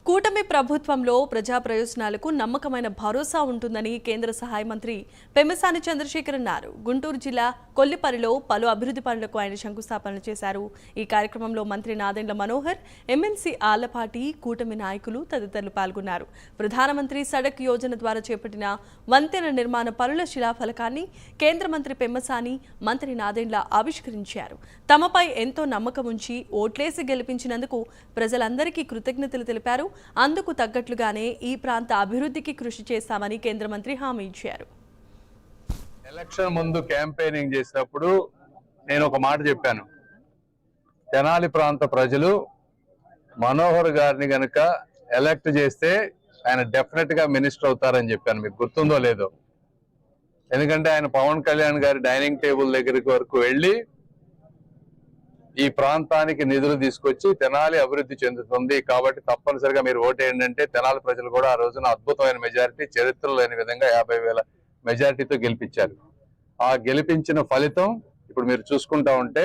కూటమి ప్రభుత్వంలో ప్రజా ప్రయోజనాలకు నమ్మకమైన భరోసా ఉంటుందని కేంద్ర సహాయ మంత్రి పెమ్మసాని చంద్రశేఖర్ అన్నారు. గుంటూరు జిల్లా కొల్లిపరిలో పలు అభివృద్ధి పనులకు ఆయన శంకుస్థాపనలు చేశారు. ఈ కార్యక్రమంలో మంత్రి నాదెండ్ల మనోహర్, ఎమ్మెల్సీ ఆళ్లపాటి, కూటమి నాయకులు తదితరులు పాల్గొన్నారు. ప్రధానమంత్రి సడక్ యోజన ద్వారా చేపట్టిన వంతెన నిర్మాణ పనుల శిలాఫలకాన్ని కేంద్ర మంత్రి పెమ్మసాని, మంత్రి నాదెండ్ల ఆవిష్కరించారు. తమపై ఎంతో నమ్మకం ఉంచి ఓట్లేసి గెలిపించినందుకు ప్రజలందరికీ కృతజ్ఞతలు తెలిపారు. అందుకు తగ్గట్లుగానే ఈ ప్రాంత అభివృద్ధికి కృషి చేస్తామని కేంద్ర మంత్రి హామీ ఇచ్చారు. ఎలక్షన్ ముందు క్యాంపెయినింగ్ చేసినప్పుడు నేను ఒక మాట చెప్పాను. తెనాలి ప్రాంత ప్రజలు మనోహర్ గారిని గనక ఎలక్ట్ చేస్తే ఆయన డెఫినెట్ గా మినిస్టర్ అవుతారని చెప్పాను. మీకు గుర్తుందో లేదో? ఎందుకంటే ఆయన పవన్ కళ్యాణ్ గారి డైనింగ్ టేబుల్ దగ్గరికి వరకు వెళ్ళి ఈ ప్రాంతానికి నిధులు తీసుకొచ్చి తెనాలి అభివృద్ధి చెందుతుంది కాబట్టి తప్పనిసరిగా మీరు ఓటేయండి అంటే తెనాలి ప్రజలు కూడా ఆ రోజున అద్భుతమైన మెజారిటీ, చరిత్రలో లేని విధంగా 50,000 మెజారిటీతో గెలిపించారు. ఆ గెలిపించిన ఫలితం ఇప్పుడు మీరు చూసుకుంటా ఉంటే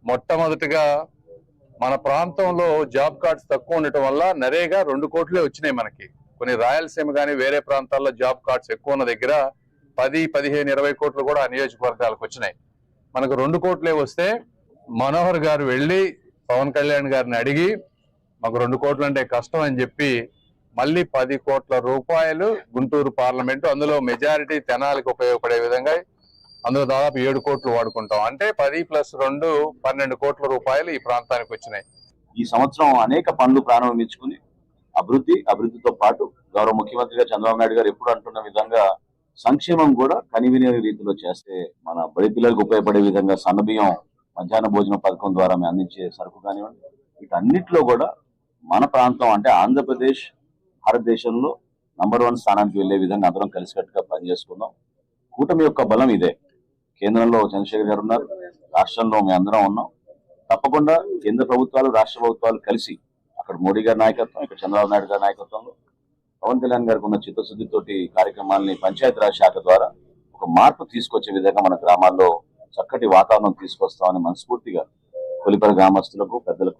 మొట్టమొదటిగా మన ప్రాంతంలో జాబ్ కార్డ్స్ తక్కువ ఉండటం వల్ల నరేగా 2 కోట్లే వచ్చినాయి మనకి. కొన్ని రాయలసీమ కానీ వేరే ప్రాంతాల్లో జాబ్ కార్డ్స్ ఎక్కువ ఉన్న దగ్గర 10, 15, 20 కోట్లు కూడా ఆ నియోజకవర్గాలకు వచ్చినాయి. మనకు 2 కోట్లే వస్తే మనోహర్ గారు వెళ్ళి పవన్ కళ్యాణ్ గారిని అడిగి మాకు 2 కోట్లు అంటే కష్టం అని చెప్పి మళ్ళీ 10 కోట్ల రూపాయలు గుంటూరు పార్లమెంటు, అందులో మెజారిటీ తెనాలికి ఉపయోగపడే విధంగా అందులో దాదాపు 7 కోట్లు వాడుకుంటాం. అంటే 10 + 2 12 కోట్ల రూపాయలు ఈ ప్రాంతానికి వచ్చినాయి. ఈ సంవత్సరం అనేక పనులు ప్రారంభించుకుని అభివృద్ధితో పాటు గౌరవ ముఖ్యమంత్రిగా చంద్రబాబు నాయుడు గారు ఎప్పుడు అంటున్న విధంగా సంక్షేమం కూడా కనివిని రీతిలో చేస్తే మన బడి పిల్లలకు ఉపయోగపడే విధంగా సన్నబియ్యం మధ్యాహ్న భోజన పథకం ద్వారా మేము అందించే సరుకు కానివ్వండి, వీటన్నిటిలో కూడా మన ప్రాంతం అంటే ఆంధ్రప్రదేశ్ భారతదేశంలో నంబర్ 1 స్థానానికి వెళ్లే విధంగా అందరం కలిసికట్టుగా పనిచేసుకుందాం. కూటమి యొక్క బలం ఇదే. కేంద్రంలో చంద్రశేఖర్ గారు ఉన్నారు, రాష్ట్రంలో మేము అందరం ఉన్నాం. తప్పకుండా కేంద్ర ప్రభుత్వాలు, రాష్ట్ర ప్రభుత్వాలు కలిసి అక్కడ మోడీ గారి నాయకత్వం, ఇక్కడ చంద్రబాబు నాయుడు గారి నాయకత్వంలో పవన్ కళ్యాణ్ గారికి ఉన్న చిత్తశుద్ధితోటి కార్యక్రమాలని పంచాయతీరాజ్ శాఖ ద్వారా ఒక మార్పు తీసుకొచ్చే విధంగా మన గ్రామాల్లో చక్కటి వాతావరణం తీసుకొస్తామని మనస్ఫూర్తిగా కొల్లిపరి గ్రామస్తులకు, పెద్దలకు